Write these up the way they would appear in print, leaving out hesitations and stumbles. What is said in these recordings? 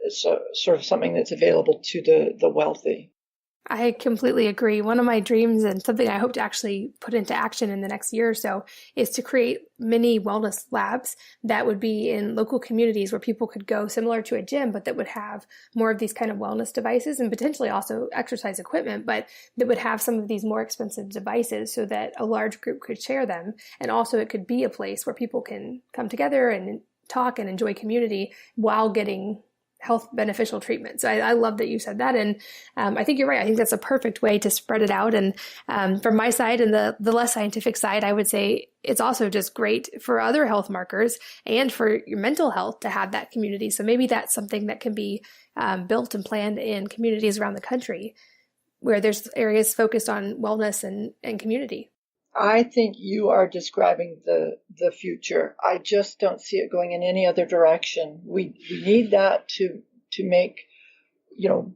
sort of something that's available to the wealthy. I completely agree. One of my dreams and something I hope to actually put into action in the next year or so is to create mini wellness labs that would be in local communities where people could go similar to a gym, but that would have more of these kind of wellness devices and potentially also exercise equipment, but that would have some of these more expensive devices so that a large group could share them. And also it could be a place where people can come together and talk and enjoy community while getting health beneficial treatment. So I love that you said that. And I think you're right. I think that's a perfect way to spread it out. And from my side and the less scientific side, I would say it's also just great for other health markers and for your mental health to have that community. So maybe that's something that can be built and planned in communities around the country where there's areas focused on wellness and community. I think you are describing the future. I just don't see it going in any other direction. We need that to make,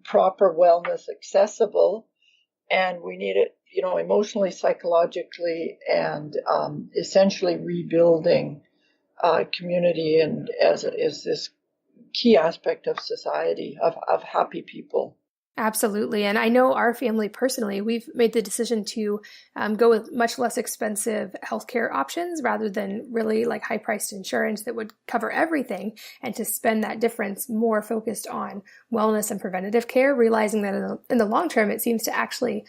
proper wellness accessible, and we need it, emotionally, psychologically, and essentially rebuilding community and as this key aspect of society of happy people. Absolutely. And I know our family personally, we've made the decision to go with much less expensive healthcare options rather than really like high priced insurance that would cover everything, and to spend that difference more focused on wellness and preventative care, realizing that in the long term, it seems to actually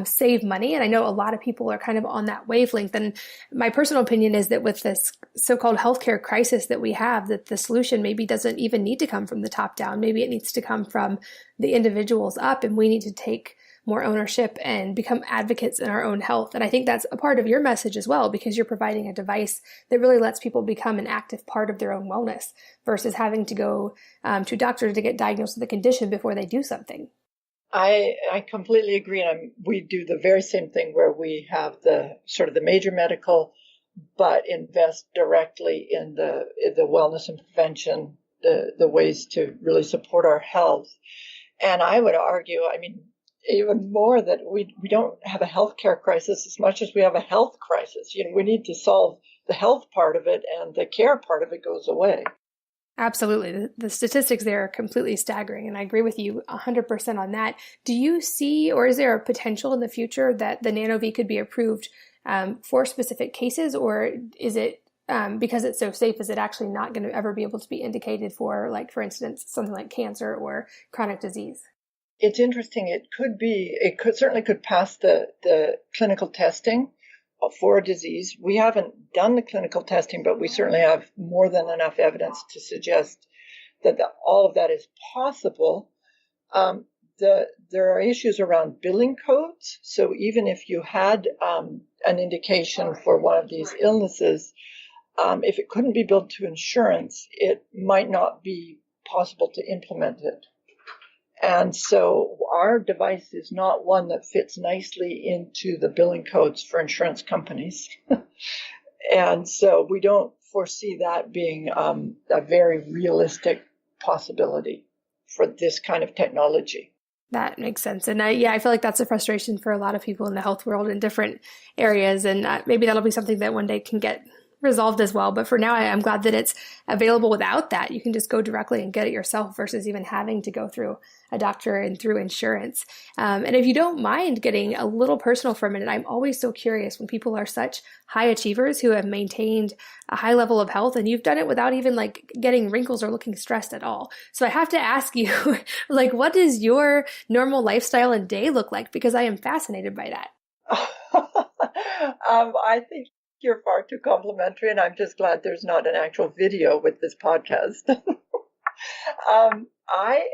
save money. And I know a lot of people are kind of on that wavelength. And my personal opinion is that with this so-called healthcare crisis that we have, that the solution maybe doesn't even need to come from the top down. Maybe it needs to come from the individuals up, and we need to take more ownership and become advocates in our own health. And I think that's a part of your message as well, because you're providing a device that really lets people become an active part of their own wellness versus having to go to a doctor to get diagnosed with a condition before they do something. I completely agree. And we do the very same thing where we have the sort of the major medical, but invest directly in the wellness and prevention, the ways to really support our health. And I would argue, even more that we don't have a healthcare crisis as much as we have a health crisis. We need to solve the health part of it, and the care part of it goes away. Absolutely. The statistics there are completely staggering, and I agree with you 100% on that. Do you see, or is there a potential in the future that the Nano Vi could be approved for specific cases, or is it because it's so safe, is it actually not going to ever be able to be indicated for, like, for instance, something like cancer or chronic disease? It's interesting. It certainly could pass the clinical testing for a disease. We haven't done the clinical testing, but we certainly have more than enough evidence to suggest that all of that is possible. There are issues around billing codes. So even if you had an indication for one of these illnesses, if it couldn't be billed to insurance, it might not be possible to implement it. And so our device is not one that fits nicely into the billing codes for insurance companies. And so we don't foresee that being a very realistic possibility for this kind of technology. That makes sense. And I feel like that's a frustration for a lot of people in the health world in different areas. And maybe that'll be something that one day can get resolved as well. But for now, I'm glad that it's available without that. You can just go directly and get it yourself versus even having to go through a doctor and through insurance. And if you don't mind getting a little personal for a minute, I'm always so curious when people are such high achievers who have maintained a high level of health, and you've done it without even like getting wrinkles or looking stressed at all. So I have to ask you, like, what does your normal lifestyle and day look like? Because I am fascinated by that. I think you're far too complimentary, and I'm just glad there's not an actual video with this podcast. I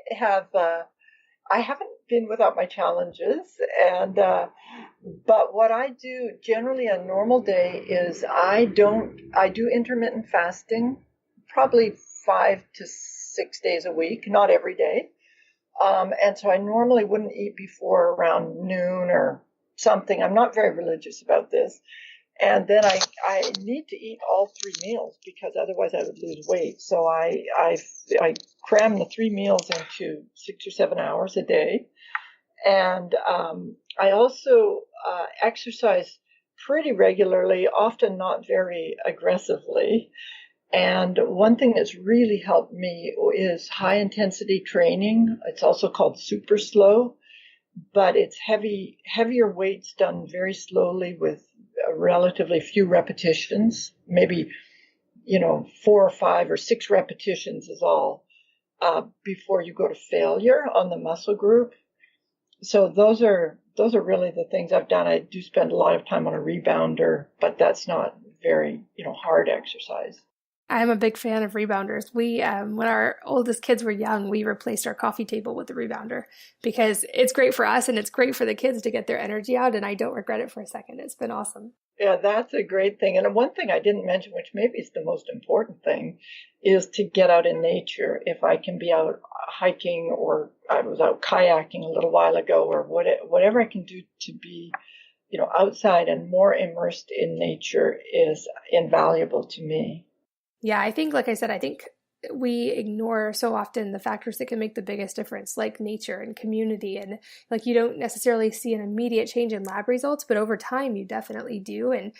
haven't been without my challenges, and but what I do generally on a normal day is I do intermittent fasting, probably 5 to 6 days a week, not every day, and so I normally wouldn't eat before around noon or something. I'm not very religious about this. And then I need to eat all 3 meals because otherwise I would lose weight. So I cram the 3 meals into 6 or 7 hours a day. And I also exercise pretty regularly, often not very aggressively. And one thing that's really helped me is high intensity training. It's also called super slow, but it's heavier weights done very slowly with relatively few repetitions, maybe, 4 or 5 or 6 repetitions is all, before you go to failure on the muscle group. So those are really the things I've done. I do spend a lot of time on a rebounder, but that's not very, hard exercise. I'm a big fan of rebounders. We, when our oldest kids were young, we replaced our coffee table with the rebounder because it's great for us and it's great for the kids to get their energy out. And I don't regret it for a second. It's been awesome. Yeah, that's a great thing. And one thing I didn't mention, which maybe is the most important thing, is to get out in nature. If I can be out hiking, or I was out kayaking a little while ago, or whatever I can do to be, outside and more immersed in nature is invaluable to me. Yeah, I think, like I said, I think we ignore so often the factors that can make the biggest difference, like nature and community. And like you don't necessarily see an immediate change in lab results, but over time you definitely do. And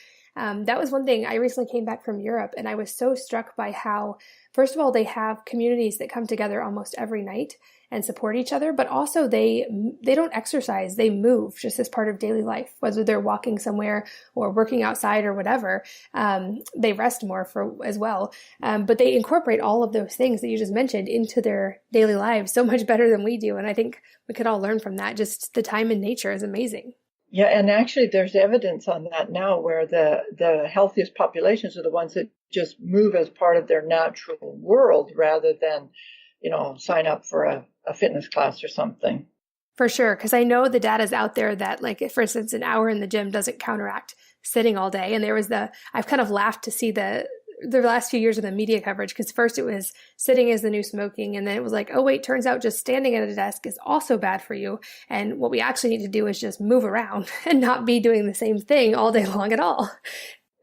that was one thing. I recently came back from Europe and I was so struck by how, first of all, they have communities that come together almost every night and support each other, but also they don't exercise, they move just as part of daily life, whether they're walking somewhere or working outside or whatever. They rest more as well. But they incorporate all of those things that you just mentioned into their daily lives so much better than we do. And I think we could all learn from that. Just the time in nature is amazing. Yeah, and actually there's evidence on that now where the healthiest populations are the ones that just move as part of their natural world rather than, sign up for a fitness class or something. For sure, because I know the data's out there that, like, for instance, an hour in the gym doesn't counteract sitting all day. And I've kind of laughed to see the last few years of the media coverage, because first it was sitting is the new smoking, and then it was like, oh wait, turns out just standing at a desk is also bad for you. And what we actually need to do is just move around and not be doing the same thing all day long at all.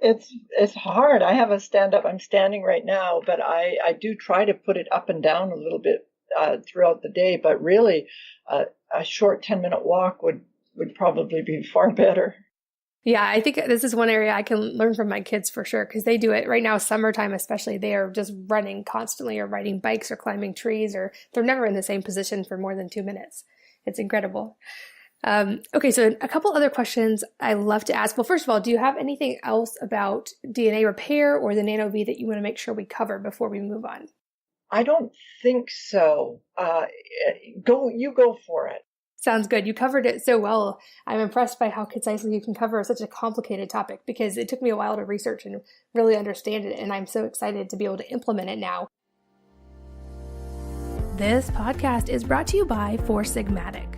It's hard. I have a stand-up. I'm standing right now, but I do try to put it up and down a little bit throughout the day. But really, a short 10-minute walk would probably be far better. Yeah, I think this is one area I can learn from my kids for sure, because they do it right now, summertime especially. They are just running constantly or riding bikes or climbing trees, or they're never in the same position for more than 2 minutes. It's incredible. Okay, so a couple other questions I love to ask. Well, first of all, do you have anything else about DNA repair or the Nano Vi that you want to make sure we cover before we move on? I don't think so. You go for it. Sounds good. You covered it so well. I'm impressed by how concisely you can cover such a complicated topic, because it took me a while to research and really understand it, and I'm so excited to be able to implement it now. This podcast is brought to you by Four Sigmatic.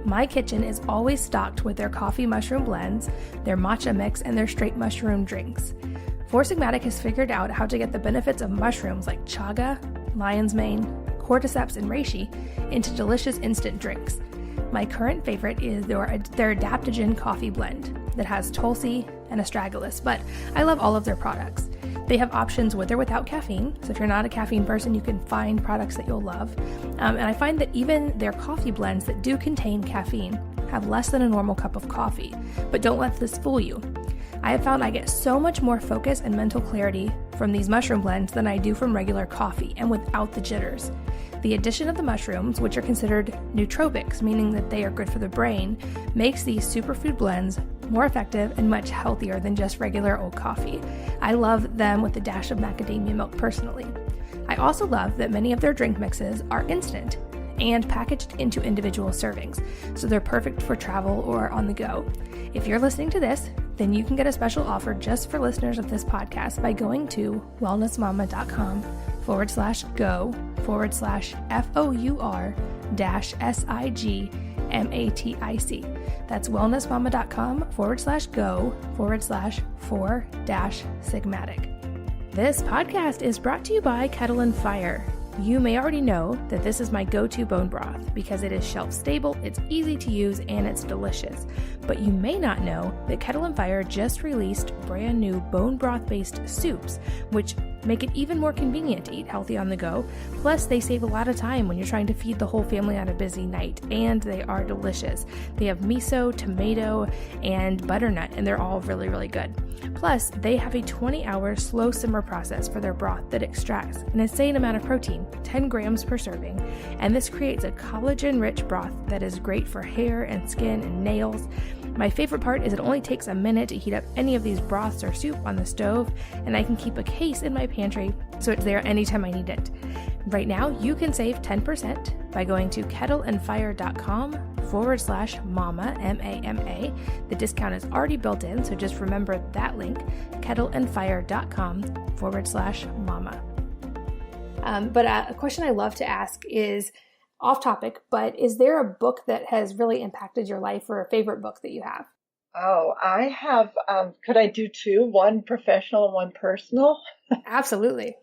My kitchen is always stocked with their coffee mushroom blends, their matcha mix, and their straight mushroom drinks. Four Sigmatic has figured out how to get the benefits of mushrooms like chaga, lion's mane, cordyceps, and reishi into delicious instant drinks. My current favorite is their adaptogen coffee blend that has tulsi and astragalus, but I love all of their products. They have options with or without caffeine, so if you're not a caffeine person, you can find products that you'll love. And I find that even their coffee blends that do contain caffeine have less than a normal cup of coffee, but don't let this fool you. I have found I get so much more focus and mental clarity from these mushroom blends than I do from regular coffee, and without the jitters. The addition of the mushrooms, which are considered nootropics, meaning that they are good for the brain, makes these superfood blends more effective and much healthier than just regular old coffee. I love them with a dash of macadamia milk personally. I also love that many of their drink mixes are instant and packaged into individual servings, so they're perfect for travel or on the go. If you're listening to this, then you can get a special offer just for listeners of this podcast by going to wellnessmama.com/go/FOUR-SIGMATIC. That's wellnessmama.com/go/4-sigmatic. This podcast is brought to you by Kettle & Fire. You may already know that this is my go-to bone broth because it is shelf-stable, it's easy to use, and it's delicious. But you may not know that Kettle & Fire just released brand new bone broth-based soups, which make it even more convenient to eat healthy on the go. Plus, they save a lot of time when you're trying to feed the whole family on a busy night, and they are delicious. They have miso, tomato, and butternut, and they're all really, really good. Plus, they have a 20-hour slow simmer process for their broth that extracts an insane amount of protein, 10 grams per serving, and this creates a collagen-rich broth that is great for hair and skin and nails. My favorite part is it only takes a minute to heat up any of these broths or soup on the stove, and I can keep a case in my pantry so it's there anytime I need it. Right now, you can save 10% by going to kettleandfire.com/mama, M-A-M-A. The discount is already built in, so just remember that link, kettleandfire.com/mama. But a question I love to ask is off topic, but is there a book that has really impacted your life or a favorite book that you have? Oh, I have, could I do two? One professional and one personal? Absolutely.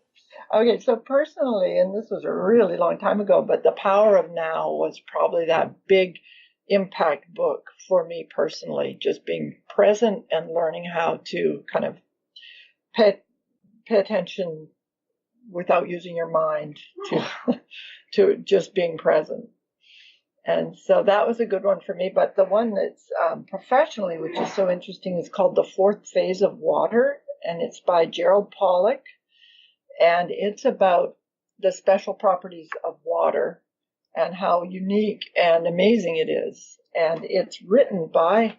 Okay, so personally, and this was a really long time ago, but The Power of Now was probably that big impact book for me personally, just being present and learning how to kind of pay attention without using your mind to just being present. And so that was a good one for me. But the one that's professionally, which is so interesting, is called The Fourth Phase of Water, and it's by Gerald Pollack. And it's about the special properties of water and how unique and amazing it is. And it's written by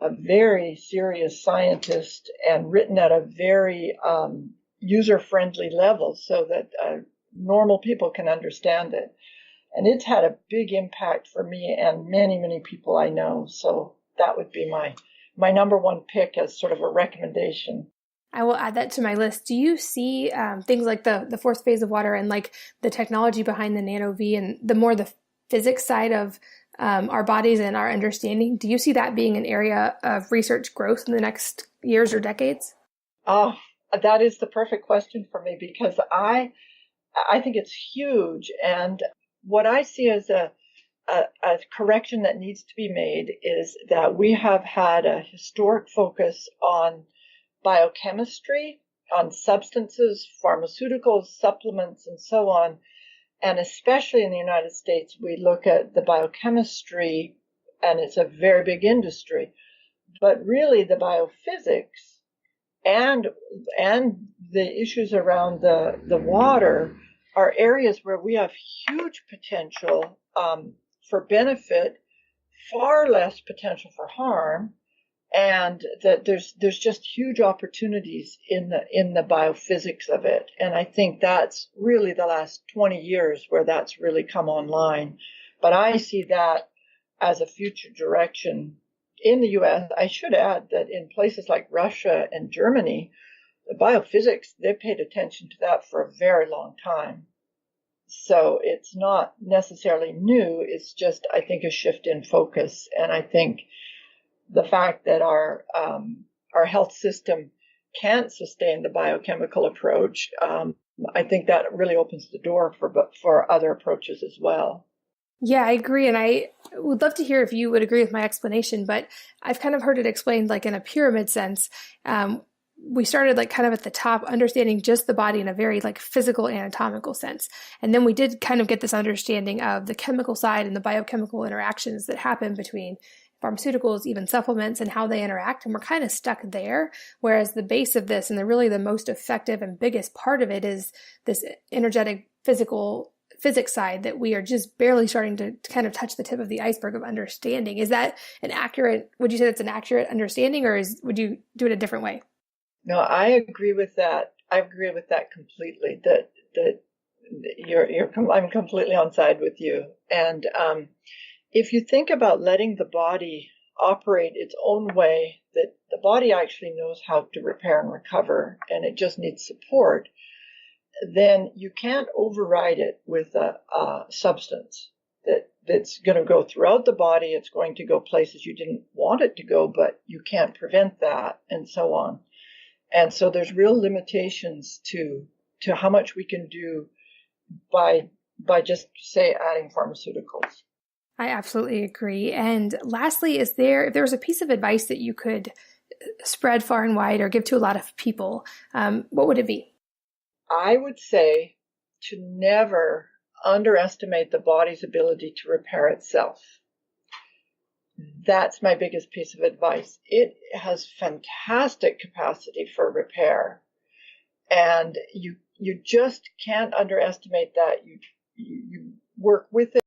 a very serious scientist and written at a very user-friendly level so that normal people can understand it. And it's had a big impact for me and many, many people I know. So that would be my number one pick as sort of a recommendation. I will add that to my list. Do you see things like the fourth phase of water and like the technology behind the Nano Vi and the physics side of our bodies and our understanding? Do you see that being an area of research growth in the next years or decades? Oh, that is the perfect question for me because I think it's huge. And what I see as a correction that needs to be made is that we have had a historic focus on biochemistry, on substances, pharmaceuticals, supplements, and so on. And especially in the United States, we look at the biochemistry, and it's a very big industry. But really, the biophysics and the issues around the water are areas where we have huge potential for benefit, far less potential for harm. And that there's just huge opportunities in the biophysics of it. And I think that's really the last 20 years where that's really come online. But I see that as a future direction in the U.S. I should add that in places like Russia and Germany, the biophysics, they paid attention to that for a very long time. So it's not necessarily new. It's just, I think, a shift in focus. And I think the fact that our health system can't sustain the biochemical approach, I think that really opens the door for other approaches as well. Yeah, I agree. And I would love to hear if you would agree with my explanation, but I've kind of heard it explained like in a pyramid sense. We started like kind of at the top, understanding just the body in a very like physical anatomical sense. And then we did kind of get this understanding of the chemical side and the biochemical interactions that happen between pharmaceuticals, even supplements, and how they interact. And we're kind of stuck there. Whereas the base of this and the most effective and biggest part of it is this energetic physics side that we are just barely starting to kind of touch the tip of the iceberg of understanding. Is that would you say that's an accurate understanding, or would you do it a different way? No, I agree with that. I agree with that completely. That I'm completely on side with you. And if you think about letting the body operate its own way, that the body actually knows how to repair and recover, and it just needs support, then you can't override it with a substance that's going to go throughout the body. It's going to go places you didn't want it to go, but you can't prevent that, and so on. And so there's real limitations to how much we can do by just, say, adding pharmaceuticals. I absolutely agree. And lastly, if there was a piece of advice that you could spread far and wide or give to a lot of people, what would it be? I would say to never underestimate the body's ability to repair itself. That's my biggest piece of advice. It has fantastic capacity for repair, and you just can't underestimate that. You work with it.